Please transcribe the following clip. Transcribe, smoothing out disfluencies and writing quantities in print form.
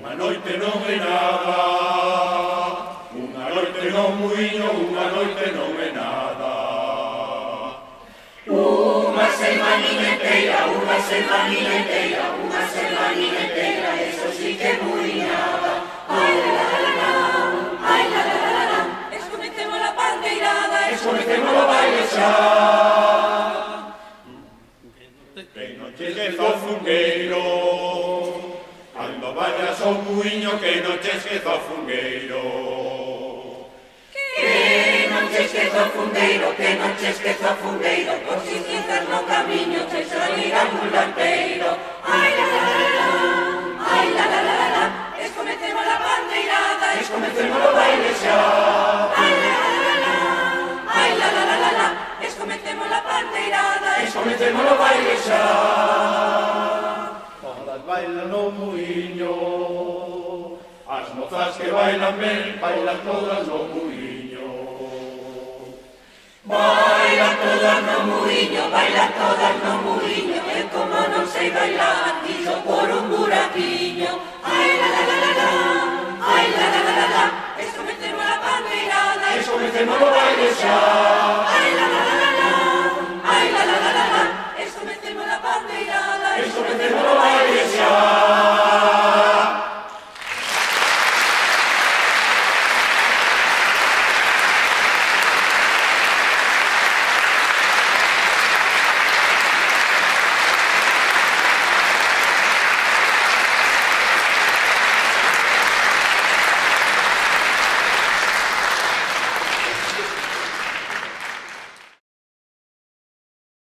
Unha noite non é nada, unha noite non muiño, unha noite non é nada. Unha semaninha inteira, unha semaninha inteira, unha semaninha inteira, eso sí que é moi nada. Ai la la la la, ai la la la la, escometemos a panteirada, escometemos o baile xa. Que non che esqueza o fungueiro, cando vayas ao muiño, que non che esqueza o fungueiro. Que non che esqueza o fungueiro, que non che esqueza o fungueiro, por si cientas no camiño che sairá un lanteiro. Ai la la la la, ai la la la la, escometemos a panteirada, escometemos o baile xa. Ai la la la la, ai la la la la, escometemos a panteirada, escometemos o baile xa. Todas bailan no muiño, as mozas que bailan ben, bailan todas no muiño. Bailan todas